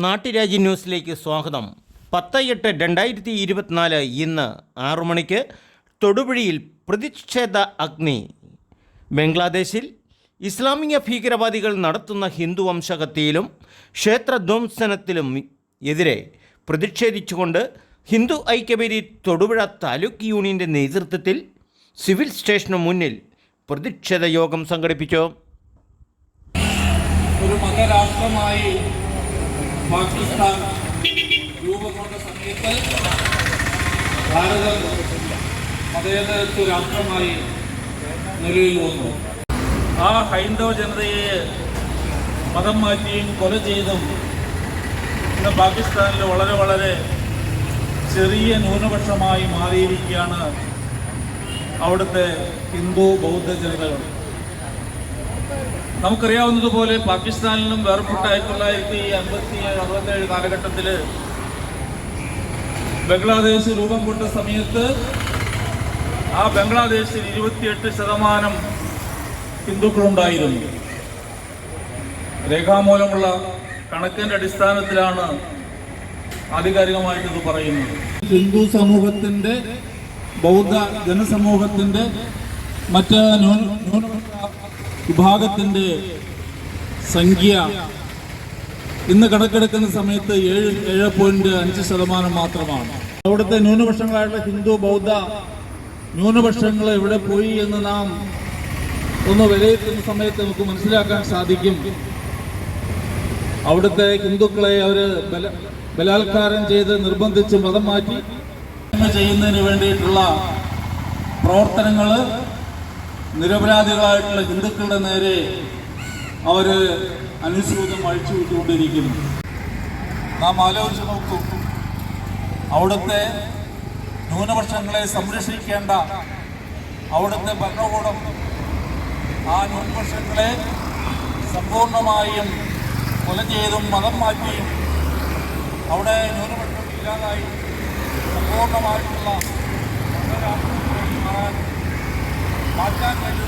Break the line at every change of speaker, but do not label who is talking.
നാട്ടുരാജ്യ ന്യൂസിലേക്ക് സ്വാഗതം. 10/8/2024 ഇന്ന് 6 മണിക്ക് തൊടുപുഴയിൽ പ്രതിഷേധ അഗ്നി. ബംഗ്ലാദേശിൽ ഇസ്ലാമിക ഭീകരവാദികൾ നടത്തുന്ന ഹിന്ദു വംശഹത്യയിലും ക്ഷേത്രധ്വംസനത്തിലും എതിരെ പ്രതിഷേധിച്ചുകൊണ്ട് ഹിന്ദു ഐക്യവേദി തൊടുപുഴ താലൂക്ക് യൂണിയൻ്റെ നേതൃത്വത്തിൽ സിവിൽ സ്റ്റേഷന് മുന്നിൽ പ്രതിഷേധ യോഗം സംഘടിപ്പിച്ചു.
ഒരു മതരാഷ്ട്രമായി പാകിസ്ഥാൻ രൂപം കൊണ്ട സമയത്ത് ഭാരതം മതേതരത്വ രാഷ്ട്രമായി നിലവിൽ വന്നു. ആ ഹൈന്ദവ ജനതയെ മതം മാറ്റിയും കൊല ചെയ്തും ഇന്ന് പാകിസ്ഥാനിൽ വളരെ ചെറിയ ന്യൂനപക്ഷമായി മാറിയിരിക്കുകയാണ് അവിടുത്തെ ഹിന്ദു ബൗദ്ധ ജനതകൾ. നമുക്കറിയാവുന്നതുപോലെ പാകിസ്ഥാനിൽ നിന്നും വേർപെട്ട 1957 കാലഘട്ടത്തിൽ ബംഗ്ലാദേശ് രൂപം കൊണ്ട സമയത്ത് ആ ബംഗ്ലാദേശിൽ 28% ഹിന്ദുക്കളുണ്ടായിരുന്നു. രേഖാമൂലമുള്ള കണക്കിൻ്റെ അടിസ്ഥാനത്തിലാണ് ആധികാരികമായിട്ട് ഇത് പറയുന്നത്. ഹിന്ദു സമൂഹത്തിൻ്റെ, ബൗദ്ധ ജനസമൂഹത്തിൻ്റെ, മറ്റ് ന്യൂനപക്ഷ വിഭാഗത്തിൻ്റെ സംഖ്യ ഇന്ന് കണക്കെടുക്കുന്ന സമയത്ത് 7.5% മാത്രമാണ്. അവിടുത്തെ ന്യൂനപക്ഷങ്ങളായിട്ടുള്ള ഹിന്ദു ബൗദ്ധ ന്യൂനപക്ഷങ്ങൾ എവിടെ പോയി എന്ന് നാം ഒന്ന് വിലയിരുത്തുന്ന സമയത്ത് നമുക്ക് മനസ്സിലാക്കാൻ സാധിക്കും. അവിടുത്തെ ഹിന്ദുക്കളെ അവർ ബലാത്കാരം ചെയ്ത് നിർബന്ധിച്ച് മതം മാറ്റി ചെയ്യുന്നതിന് വേണ്ടിയിട്ടുള്ള പ്രവർത്തനങ്ങൾ നിരപരാധികളായിട്ടുള്ള ഹിന്ദുക്കളുടെ നേരെ അവർ അനുസൃതം അഴിച്ചുവിട്ടുകൊണ്ടിരിക്കുന്നു. നാം ആലോചിച്ച് നോക്കും, അവിടുത്തെ ന്യൂനപക്ഷങ്ങളെ സംരക്ഷിക്കേണ്ട അവിടുത്തെ ഭരണകൂടം ആ ന്യൂനപക്ഷങ്ങളെ സമ്പൂർണമായും കൊല ചെയ്തും മതം മാറ്റിയും അവിടെ ന്യൂനപക്ഷം ഇല്ലാതായി സമ്പൂർണമായിട്ടുള്ള മാറ്റാൻ വേണ്ടി